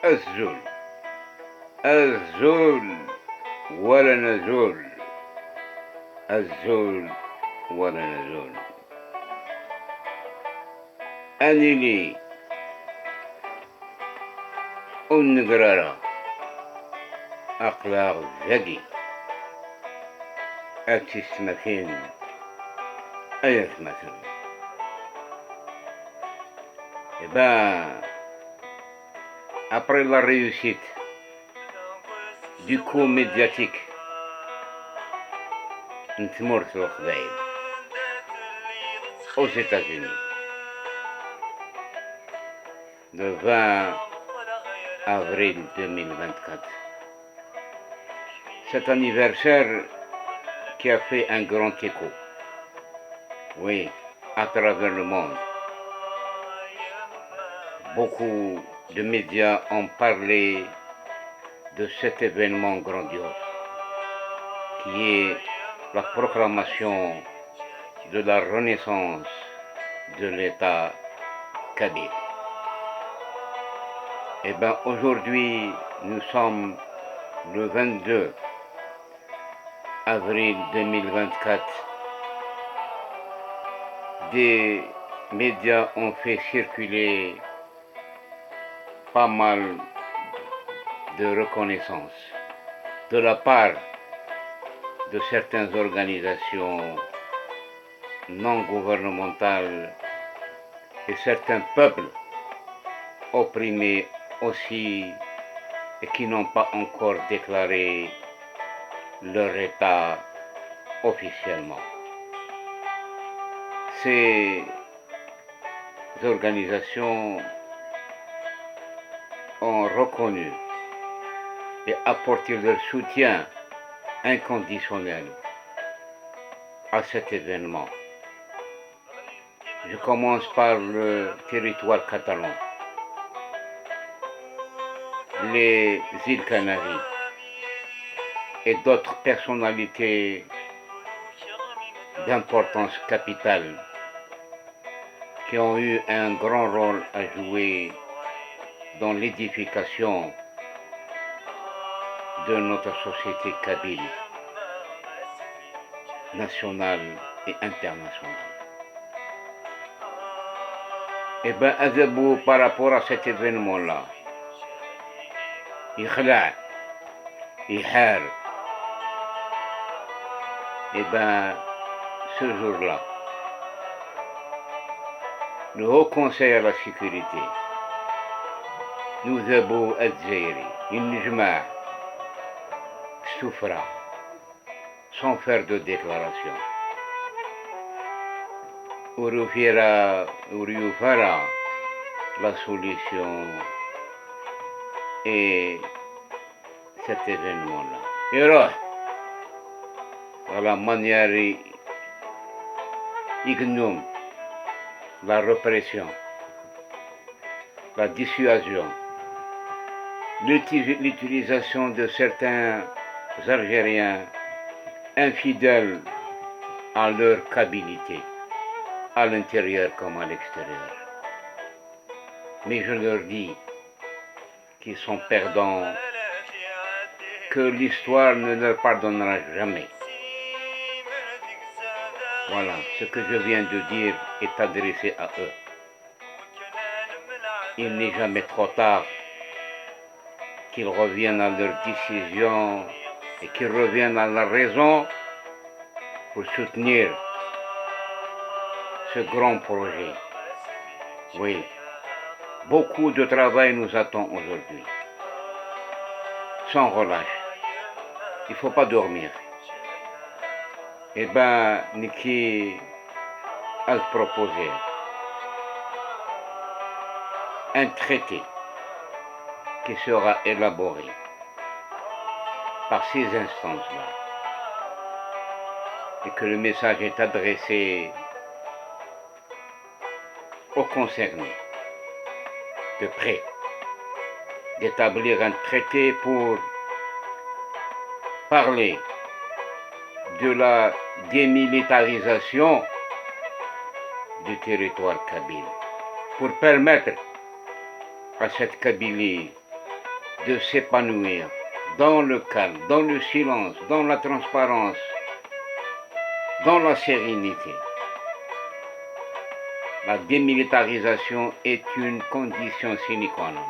الزول الزول ولا نزول، الزول ولا نزول. أني لي النقرارة أخلاق ذكي أتسمكين أيسمكين. Et ben, après la réussite du coup médiatique, aux États-Unis, le 20 avril 2024, cet anniversaire qui a fait un grand écho, oui, à travers le monde. Beaucoup de médias ont parlé de cet événement grandiose qui est la proclamation de la renaissance de l'État kabyle. Eh bien, aujourd'hui, nous sommes le 22 avril 2024. Des médias ont fait circuler pas mal de reconnaissance de la part de certaines organisations non gouvernementales et certains peuples opprimés aussi et qui n'ont pas encore déclaré leur État officiellement. Ces organisations ont reconnu et apporté leur soutien inconditionnel à cet événement. Je commence par le territoire catalan, les îles Canaries et d'autres personnalités d'importance capitale qui ont eu un grand rôle à jouer dans l'édification de notre société kabyle, nationale et internationale. Eh bien, Azabou, par rapport à cet événement-là, يخلع يحار. Eh bien, ce jour-là, le Haut Conseil à la sécurité, nous avons Adzairi, Injma, Soufra, sans faire de déclaration. Urufera, la solution et cet événement-là. Et là, à la manière ignome, la répression, la dissuasion, l'utilisation de certains Algériens infidèles à leur kabylité, à l'intérieur comme à l'extérieur. Mais je leur dis qu'ils sont perdants, que l'histoire ne leur pardonnera jamais. Voilà, ce que je viens de dire est adressé à eux. Il n'est jamais trop tard qu'ils reviennent à leur décision et qu'ils reviennent à la raison pour soutenir ce grand projet. Oui, beaucoup de travail nous attend aujourd'hui. Sans relâche. Il ne faut pas dormir. Eh bien, Niki a proposé un traité qui sera élaboré par ces instances-là et que le message est adressé aux concernés de près d'établir un traité pour parler de la démilitarisation du territoire kabyle, pour permettre à cette Kabylie de s'épanouir dans le calme, dans le silence, dans la transparence, dans la sérénité. La démilitarisation est une condition sine qua non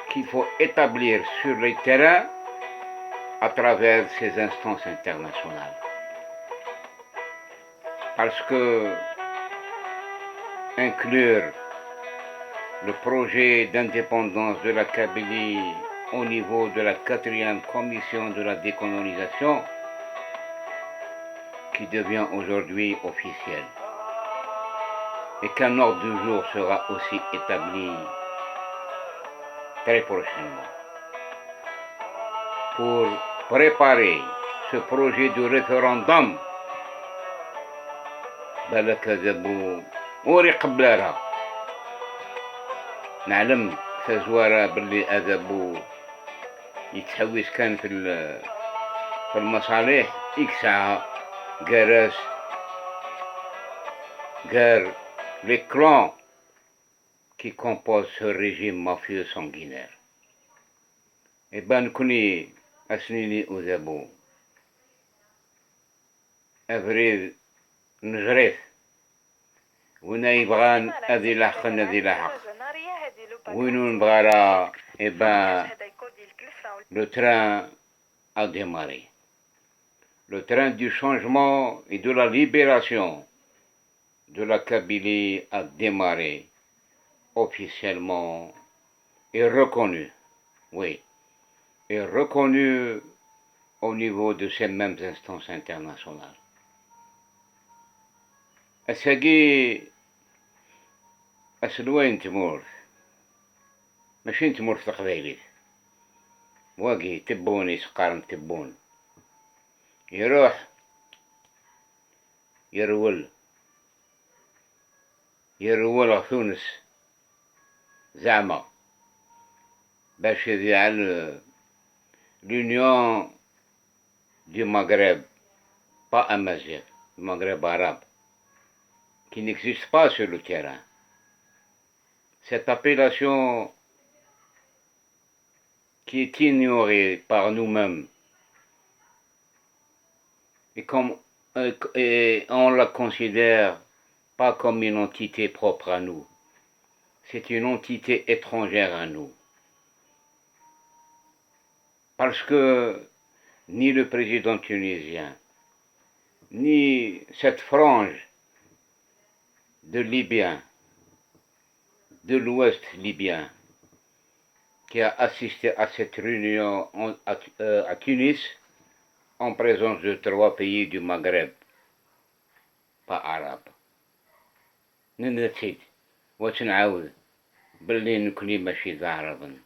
qu'il faut établir sur le terrain à travers ces instances internationales. Parce que inclure le projet d'indépendance de la Kabylie au niveau de la 4e commission de la décolonisation, qui devient aujourd'hui officiel, et qu'un ordre du jour sera aussi établi très prochainement pour préparer ce projet de référendum. بالك ذابو وري قبلها نعلم تزوارة باللي أذابو يتحوس كان في المصالح إكسا قراس قار les clans qui composent ce régime mafieux sanguinaire. Et ben كوني أسنيني أذابو أفريد نجريت وين يبغان هذه لحق هذه لحق وين نبغى راه إبان le train a démarré. Le train du changement et de la libération de la Kabylie a démarré officiellement et reconnu, oui, et reconnu au niveau de ces mêmes instances internationales. أساقي أسلوين تمور ماشي تمور في القبايلي واقي تبون يسقارن تبون يروح يرول تونس زعما باش يجعل l'union du Maghreb, pas Amazigh, du Maghreb arabe, qui n'existe pas sur le terrain. Cette appellation qui est ignorée par nous-mêmes et on la considère pas comme une entité propre à nous. C'est une entité étrangère à nous. Parce que ni le président tunisien, ni cette frange de Libyens, de l'Ouest libyen, qui a assisté à cette réunion à Tunis, en présence de 3 pays du Maghreb, pas arabes. ننسيت وتنعاود باللي نكوني ماشي ذا عربا.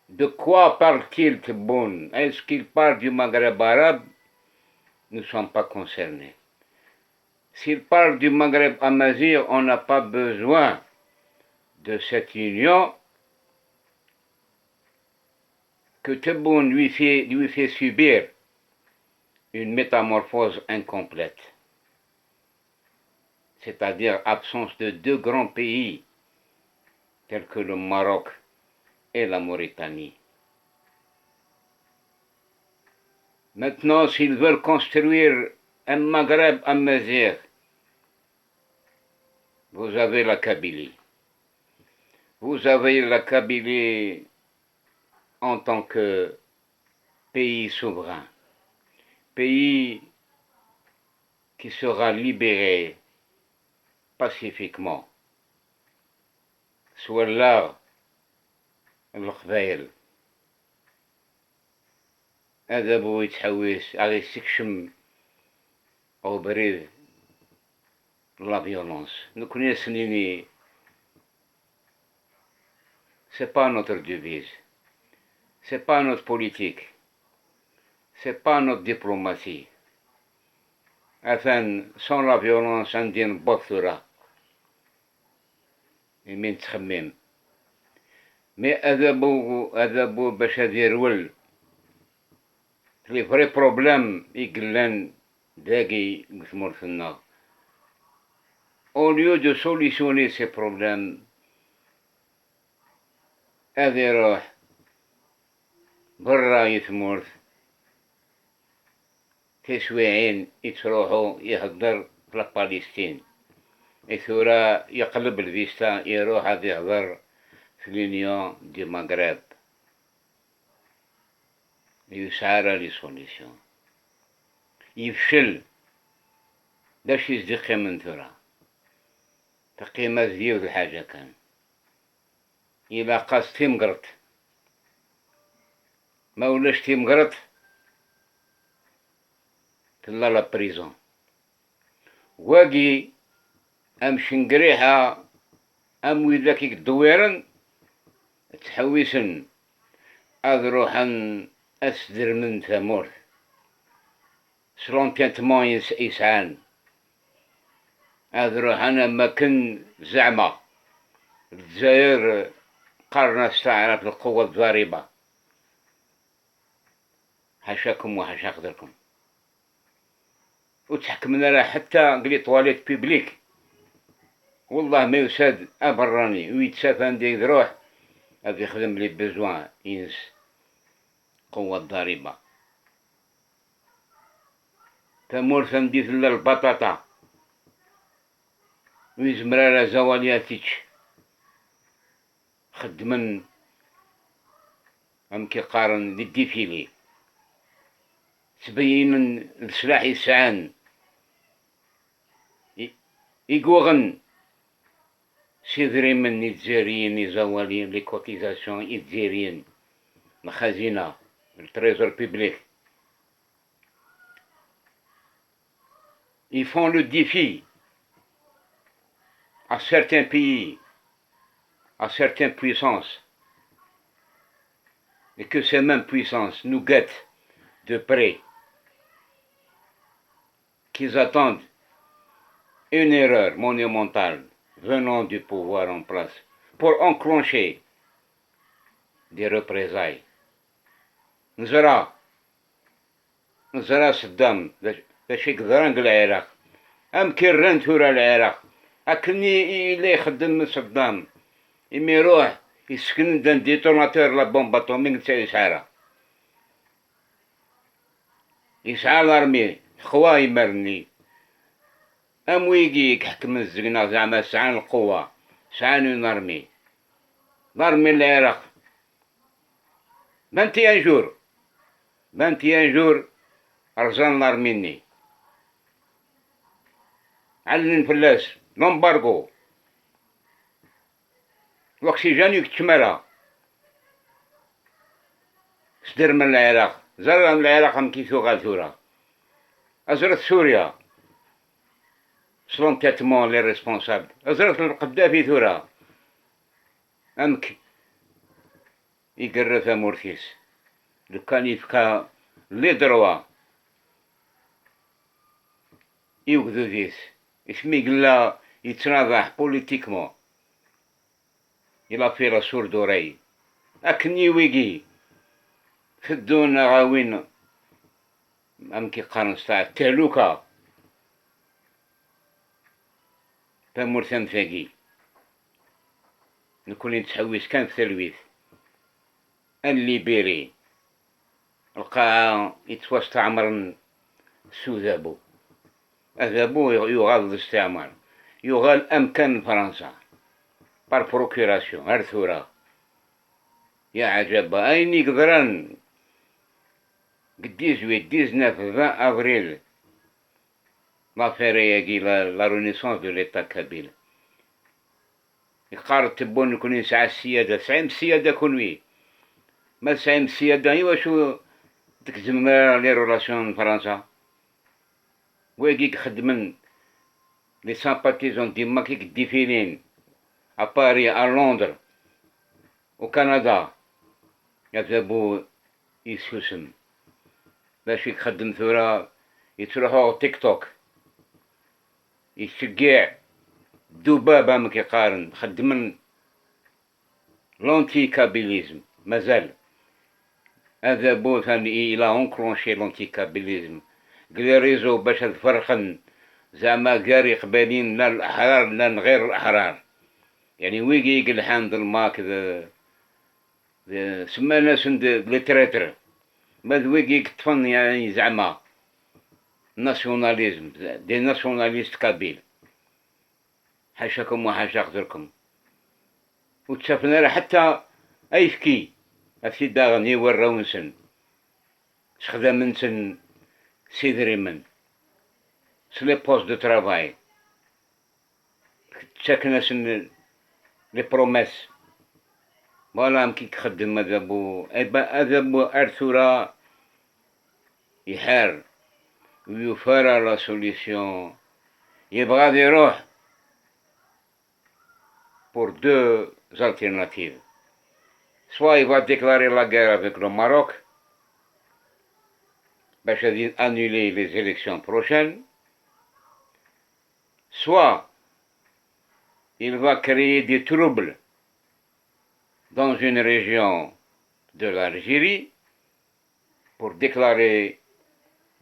De quoi parle-t-il Tebboune? Est-ce qu'il parle du Maghreb arabe? Nous ne sommes pas concernés. S'il parle du Maghreb amazigh, on n'a pas besoin de cette union que Tebboune lui fait subir une métamorphose incomplète, c'est-à-dire absence de 2 grands pays tels que le Maroc et la Mauritanie. Maintenant, s'ils veulent construire un Maghreb amazigh, vous avez la Kabylie. Vous avez la Kabylie en tant que pays souverain, pays qui sera libéré pacifiquement. Soit là, القبايل هذا بو يتحوس غادي يستكشم أو بريد la violence. Nous connaissons Nini. C'est pas notre devise. C'est pas notre politique. C'est pas notre diplomatie. Enfin, sans la violence, on dit بطرة من تخمم. Mais أذابو باش يرول les vrais problèmes يقلن داقي قسمورثنا. Au lieu de solutionner ces problèmes, هذا يروح برا يتمورت تسويعين يتروحو يهدر في فلسطين، ثورة يقلب الفيستا يروح هذا يهدر في لونيون دي مغرب، يسعى لي سوليسيون، يفشل باش يزدقي من ثورة تقيمة زيود الحاجة كان إلا قاس تيمقرط ما ولاش تيمقرط تلا لا بريزون واقي أمشي نقريحة أم وذاك الدويرن تحويسن أذروحن أسدر من ثمور سلون كانت موين يسعان أذروحن أما كن زعمة الجزائر قرن استعرف القوة الضاربة، حاشاكم وحاشا قدركم، وتحكمنا لها حتى قلي طواليت بيبليك والله ما يساد أبراني ويتسافى ديك روح هذا يخدم لي بزوان ينس قوة ضاربة. تمور ثنديت لها البطاطا ويزمرا زوالياتيش خدمن أم كيقارن للديفيلي تبين السلاح يسعان يقوغن سيدري من الجزائريين يزوالين لي كوتيزاسيون الجزائريين الخزينة التريزور بيبليك. Ils font le défi à certains pays, à certaines puissances, et que ces mêmes puissances nous guettent de près, qu'ils attendent une erreur monumentale venant du pouvoir en place pour enclencher des représailles. نزرع صدام باش يقدرن العراق أم كيران ثورة العراق أكني إلا يخدم صدام إما يروح يسكن دان ديتوناتور لا بومب أتوميك تاع يسعى لارمي خوا يمرني أم ويجي يحكم الزقنا زعما سعان القوة سعان نارمي العراق 21 جور رجال لارميني علن فلاس لومبارغو الأكسجين يكتملها صدر من العراق زرع من العراق هم كيسو غالثورة أزرت سوريا سلون تاتمون لي ريسبونسابل أزرت القذافي ثورة أمك يقرث مورثيس لو كان يفكا لي دروا يوكدو ديس اسمي قلا يتناضح بوليتيكمون إلا في لا سورد أوري أكني ويجي خدونا غاوين أم كيقارن ستاع التهلوكة تمور ثمثاقي نكون نتحوس كان في تلويث الليبيري القاعة يتواستعمر سوذابو أذابو يغال الاستعمار يغال أمكان فرنسا بار بروكيراسيون هرثورة يا عجبا أين يقدرن قديز ويديزنا في 20 أفريل لافير ياكي لا رونيسونس دو ليتا كابيل يقارن تبون يكون يسعى السيادة سعيم السيادة كونوي ما سعيم السيادة إيوا شو تكزم لي رولاسيون فرنسا ويجيك خدمن لي سامباتيزون ديما كيك ديفيلين à Paris, à Londres, au Canada يذهبوا يسوسم باش يخدم ثورة يتروحوا تيك توك يشجع دبابة ما كيقارن خدمن لونتي كابيليزم مازال هذا بو ثاني إلى أنكلونشي لونتي كابيليزم قلي ريزو باش تفرقن زعما قاري قبالين لا الأحرار لا غير الأحرار يعني ويجي يقل حامد الماك سما ناس لي تريتر ماذويك يكتفن يعني زعما ناسيوناليزم دي ناسيوناليست كابيل حاشاكم وحاشا خاطركم وتشافنا راه حتى ايفكي افي داغني وراونسن شخدامنسن سيدريمن سلي بوست دو ترافاي تشاكناسن لي بروميس فوالا كي تخدم هذا بو ارثورا يحار ويفارى لا سوليسيون يبغى يروح pour deux alternatives. Soit il va déclarer la guerre avec le Maroc, c'est-à-dire annuler les élections prochaines, soit il va créer des troubles dans une région de l'Algérie pour déclarer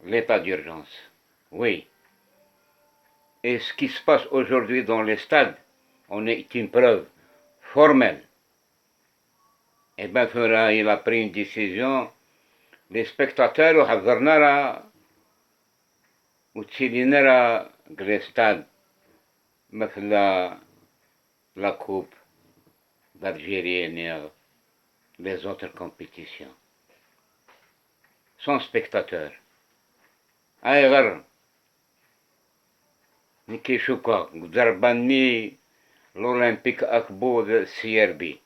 l'état d'urgence. Oui. Et ce qui se passe aujourd'hui dans les stades, on est une preuve formelle. Et bien, il a pris une décision. Les spectateurs, حضرنا وتسيلينا les stades مثل la coupe d'Algérie et les autres compétitions. Sans spectateurs. أي غير نكي شوكا ضربني l'Olympique Akbo de CRB.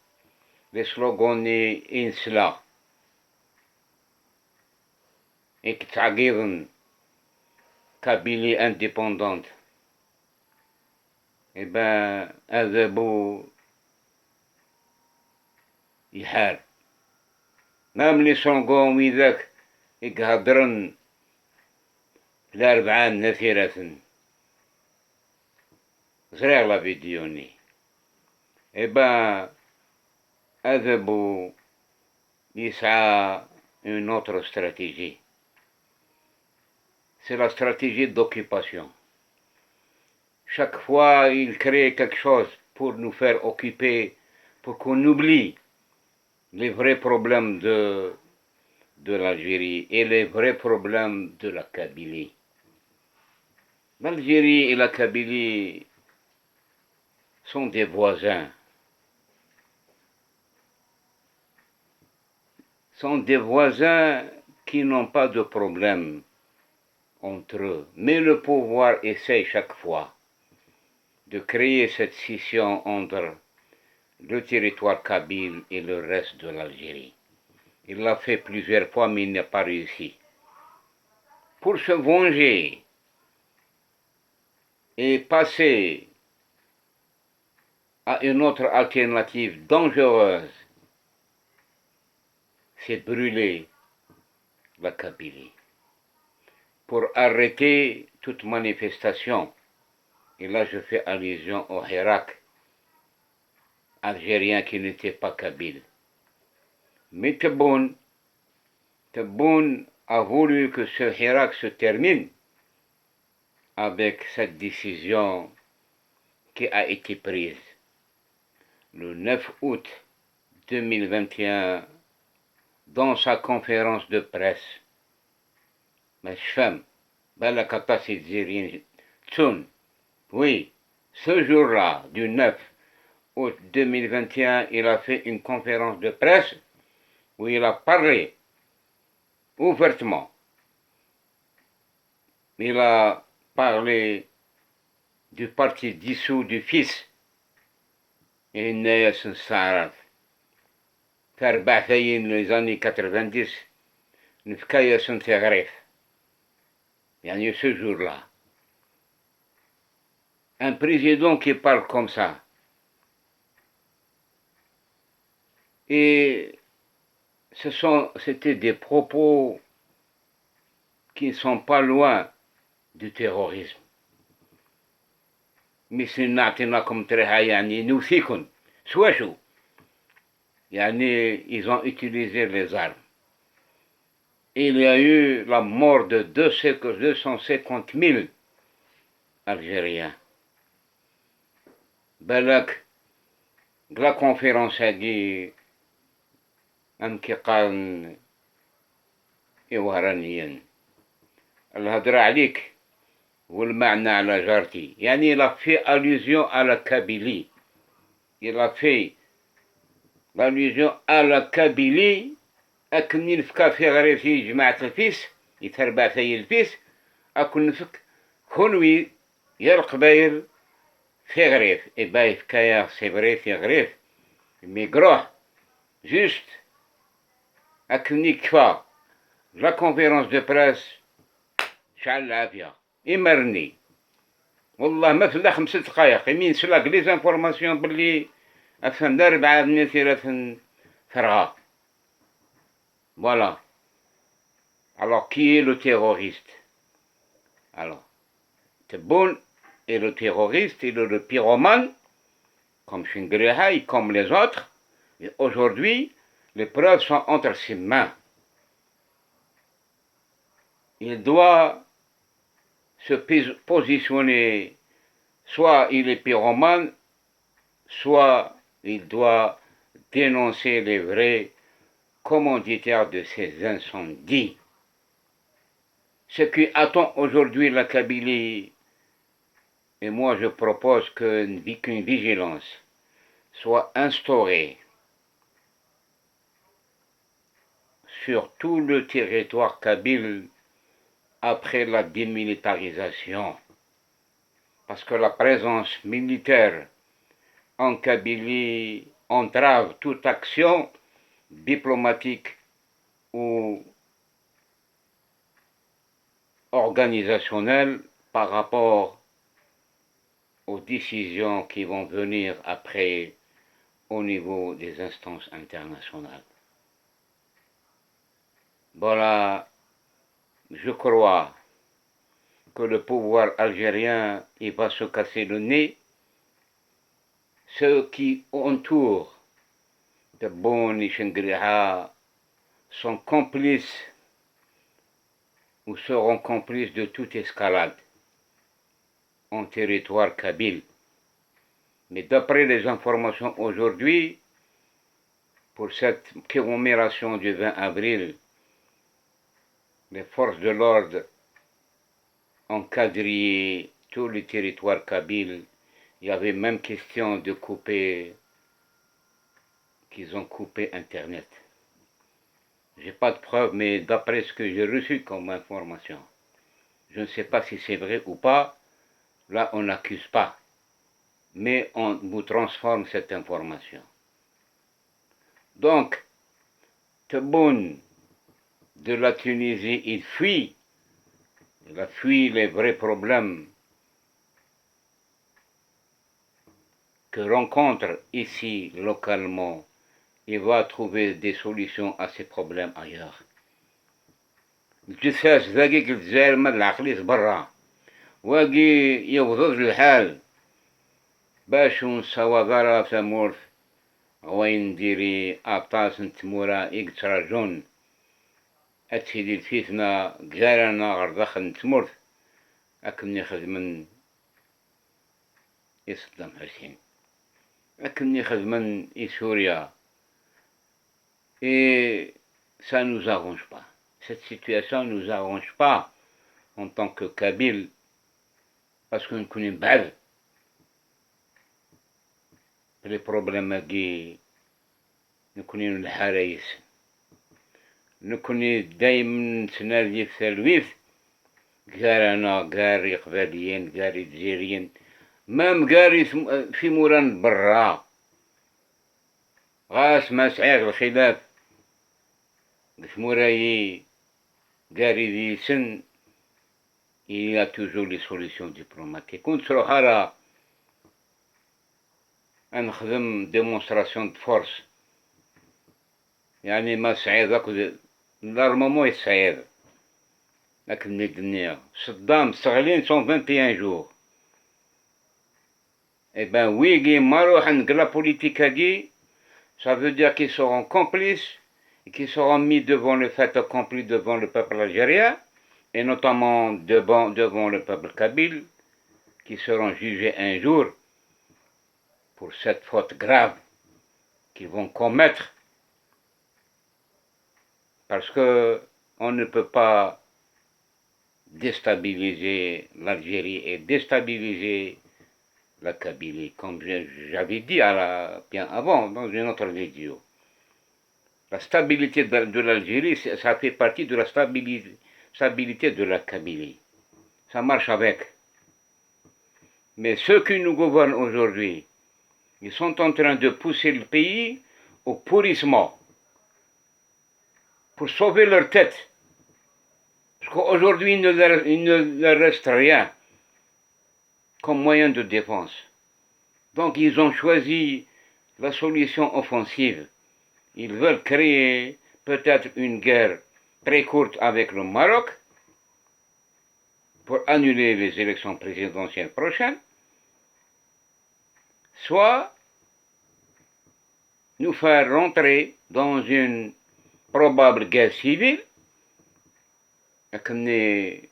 Le slogan est Insla. Et qui t'aguirent Kabylie indépendante. Eh ben, هذا بو يحار. même les slogans وذاك يقهدرن الأربعان نثيرة. زريغ لا فيديوني. Eh ben, هذا بو يسعى une autre stratégie. C'est la stratégie d'occupation. Chaque fois, il crée quelque chose pour nous faire occuper, pour qu'on oublie les vrais problèmes de l'Algérie et les vrais problèmes de la Kabylie. L'Algérie et la Kabylie sont des voisins. Sont des voisins qui n'ont pas de problème entre eux. Mais le pouvoir essaie chaque fois de créer cette scission entre le territoire kabyle et le reste de l'Algérie. Il l'a fait plusieurs fois, mais il n'a pas réussi. Pour se venger et passer à une autre alternative dangereuse, c'est brûler la Kabylie. Pour arrêter toute manifestation, et là je fais allusion au Hirak algérien qui n'était pas kabyle. Mais Tebboune a voulu que ce Hirak se termine avec cette décision qui a été prise le 9 août 2021 dans sa conférence de presse. Mais je oui, ce jour-là, du 9 août 2021, il a fait une conférence de presse où il a parlé ouvertement. Il a parlé du parti dissous du fils Inès Sarat. Faire batailler les années 90, Nfkaya Santegref. Il y a eu ce jour-là. Un président qui parle comme ça. Et c'était des propos qui ne sont pas loin du terrorisme. مثل نعطيناكم طريحة يعني نوثيكم سواشو يعني ils ont utilisé les armes. Il y a eu la mort de 250 000 Algériens. بالك la conférence a dit أم كيقارن وهرانيا الهضرة عليك والمعنى على جارتي. يعني il a fait allusion à la Kabylie. Il a fait allusion à la Kabylie. أكن نفكا في غريفي جماعة الفيس يتربع في الفيس أكن نفك كونوي يا القبايل في غريف إبا يفكايا سي فري في غريف ميقروح جوست أكن يكفى لا كونفيرونس دو براس شعل العافية إمرني والله ما في 5 دقايق يمين سلاك لي زانفورماسيون بلي أفهم دا 4 نتيرة فرغا. Voilà. Alors, qui est le terroriste? Alors, Tebboune est le terroriste, il est le pyromane, comme Shingreha et comme les autres. Et aujourd'hui, les preuves sont entre ses mains. Il doit se positionner, soit il est pyromane, soit il doit dénoncer les vrais commanditaires de ces incendies. Ce qui attend aujourd'hui la Kabylie, et moi je propose qu'une vigilance soit instaurée sur tout le territoire kabyle après la démilitarisation. Parce que la présence militaire en Kabylie entrave toute action diplomatique ou organisationnelle par rapport aux décisions qui vont venir après au niveau des instances internationales. Voilà, je crois que le pouvoir algérien il va se casser le nez. Ceux qui entourent Tebboune et Shingreha sont complices ou seront complices de toute escalade en territoire kabyle. Mais d'après les informations aujourd'hui, pour cette commémoration du 20 avril, les forces de l'ordre ont quadrillé tout le territoire kabyle. Il y avait même question de couper, qu'ils ont coupé Internet. J'ai pas de preuves, mais d'après ce que j'ai reçu comme information, je ne sais pas si c'est vrai ou pas, là on n'accuse pas, mais on vous transforme cette information. Donc, Tebboune de la Tunisie, il a fui les vrais problèmes que rencontre ici localement. Il va trouver des solutions à ces problèmes ailleurs. الجثاث ذاك الجزائر ما العقليت برا واقي يوضض الحال باش نسوا ضرا ثمورث وين ديري أبطاس نتمورا إكتراجون أتسيدي الفتنة جارنا غردخ نتمورث أكن يخدمن صدام حسين أكن يخدمن سوريا. Et ça ne nous arrange pas. Cette situation ne nous arrange pas en tant que Kabyle, parce qu'on connaît mal les problèmes qui nous connaissons le حرايس نكوني دايما نتنادي في الويف كارنا قاري قباليين قاري جزائريين مام قاري في موران برا غاس ما سعير الخلاف في موراي قاري ذي سن il y a toujours les solutions diplomatiques. كنت تروح على نخدم ديمونستراسيون دو فورس يعني ما سعيد هاك نورمالمون يسعيد لكن الدنيا صدام استغلين 121 جور. Eh ben oui, la politique ça veut dire qu'ils seront complices et qu'ils seront mis devant le fait accompli devant le peuple algérien et notamment devant le peuple kabyle qui seront jugés un jour pour cette faute grave qu'ils vont commettre parce que on ne peut pas déstabiliser l'Algérie et déstabiliser la Kabylie, comme j'avais dit bien avant dans une autre vidéo. La stabilité de l'Algérie, ça fait partie de la stabilité de la Kabylie. Ça marche avec. Mais ceux qui nous gouvernent aujourd'hui, ils sont en train de pousser le pays au pourrissement pour sauver leur tête. Parce qu'aujourd'hui, il ne leur reste rien comme moyen de défense. Donc ils ont choisi la solution offensive. Ils veulent créer peut-être une guerre très courte avec le Maroc pour annuler les élections présidentielles prochaines, soit nous faire rentrer dans une probable guerre civile, comme les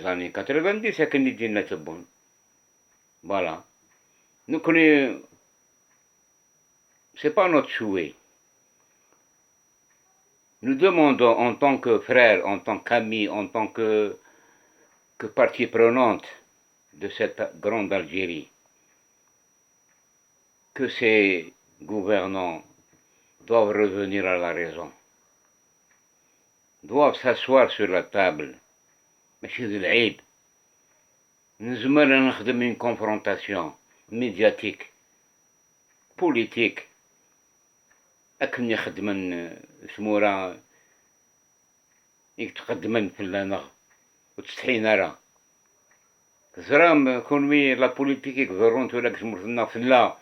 années 90, et comme dit voilà. Nous connaissons, c'est pas notre souhait. Nous demandons en tant que frères, en tant qu'amis, en tant que partie prenante de cette grande Algérie, que ces gouvernants doivent revenir à la raison, doivent s'asseoir sur la table. ماشي ذي العيب نزمر نخدم une confrontation médiatique politique أكن يخدمن ثمورا يتقدمن في اللانغ وتستحين راه زرام كونوي لا بوليتيك يقدرون تولاك تمرتنا في لا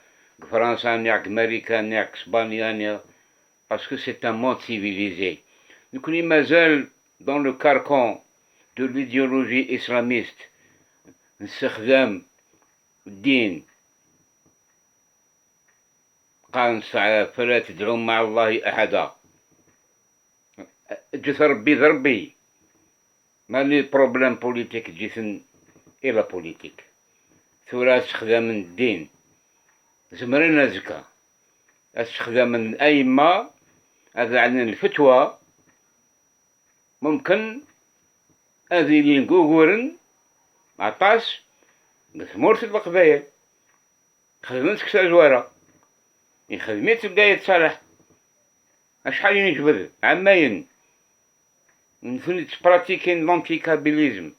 فرنسا نياك أمريكا نياك إسبانيا نياك باسكو سي ان موند سيفيليزي نكوني مازال dans le carcan de l'idéologie islamiste نستخدم الدين قال فلا تدعوا مع الله أحدا جيت ربي ذربي ما لي بروبليم بوليتيك جيت إلى بوليتيك ثورة استخدام الدين زمرنا زكا استخدام الأئمة هذا عن الفتوى ممكن هذه اللي نقورن عطاس بثمورة القبايل خدمتك زوارة يخدميت تبدا يتصالح شحال يجبد عماين نفني تبراتيكين لونتيكابيليزم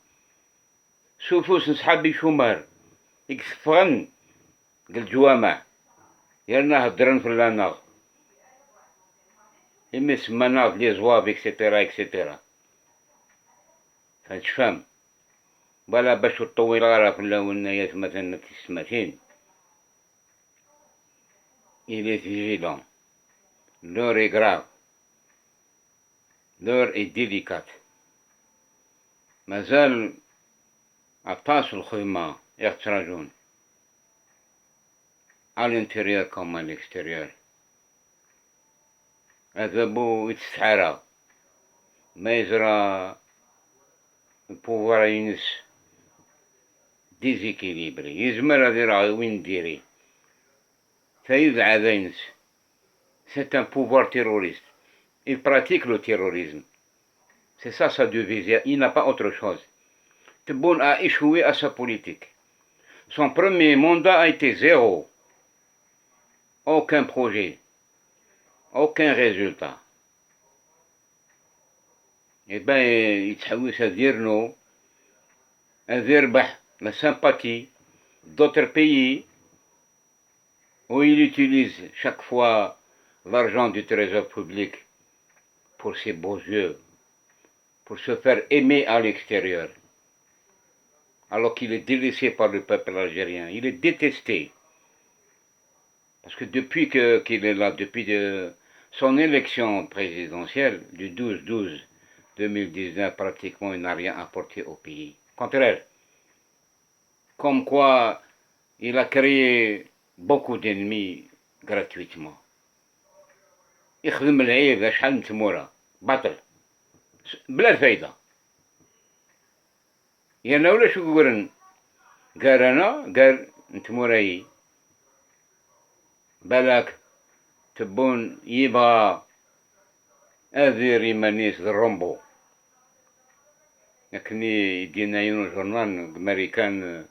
سوفوس نسحابي شومار يكسفغن الجوامع يالنا هدرن في اللاناغ إمي سماناغ لي زواب إكسيتيرا إكسيتيرا فهتفهم بلا باش تطويل غارة في اللونيات مثلا تسمتين il est vigilant. L'heure est grave. L'heure est délicate. مازال عطاس الخيمة يخرجون à l'intérieur comme à l'extérieur. هذبو يتسحرى ما يزرى البوفوار ينس ديزيكيليبري يزمر هذي راه وين ديري c'est un pouvoir terroriste. Il pratique le terrorisme. C'est ça sa devise. Il n'a pas autre chose. Tebboune a échoué à sa politique. Son premier mandat a été zéro. Aucun projet. Aucun résultat. Eh bien, il s'agit à dire non. À dire la sympathie d'autres pays où il utilise chaque fois l'argent du trésor public pour ses beaux yeux, pour se faire aimer à l'extérieur, alors qu'il est délaissé par le peuple algérien. Il est détesté. Parce que depuis qu'il est là, depuis son élection présidentielle du 12-12-2019, pratiquement il n'a rien apporté au pays. Au contraire, comme quoi il a créé beaucoup d'ennemis gratuitement. يخدم العيب شحال من تمورة باطل بلا الفايدة يعني ولا شو قرن قال أنا قال نتموراي بالك تبون يبغى أذير إيمانيس الرومبو، لكني يدينا يونو جورنال أمريكان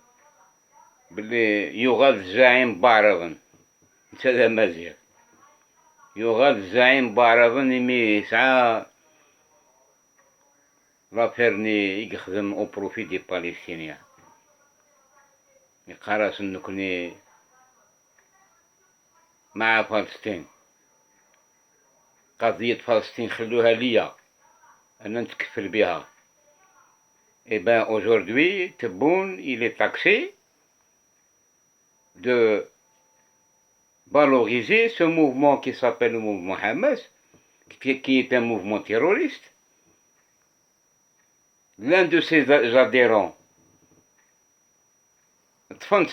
بلي يغاد الزعيم بعرضا، نتا مزيان، يغاد الزعيم بعرضا إمي يسعى لافيرني يخدم أو بروفي دي باليستينيان، يقراس نكني مع فلسطين، قضية فلسطين خلوها ليا أنا نتكفل بها. Et ben aujourd'hui, Tebboune, il est taxé de valoriser ce mouvement qui s'appelle le mouvement Hamas, qui est un mouvement terroriste. L'un de ses adhérents, Tfant,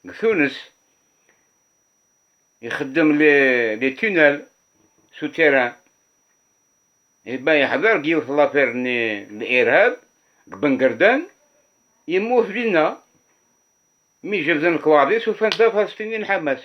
Gthounes, يخدم les tunnels souterrains. Et ben يحضر كي يوصل لافير الإرهاب بن قردان يموت لنا مي جبدن الكوارث وفان فلسطينيين حماس.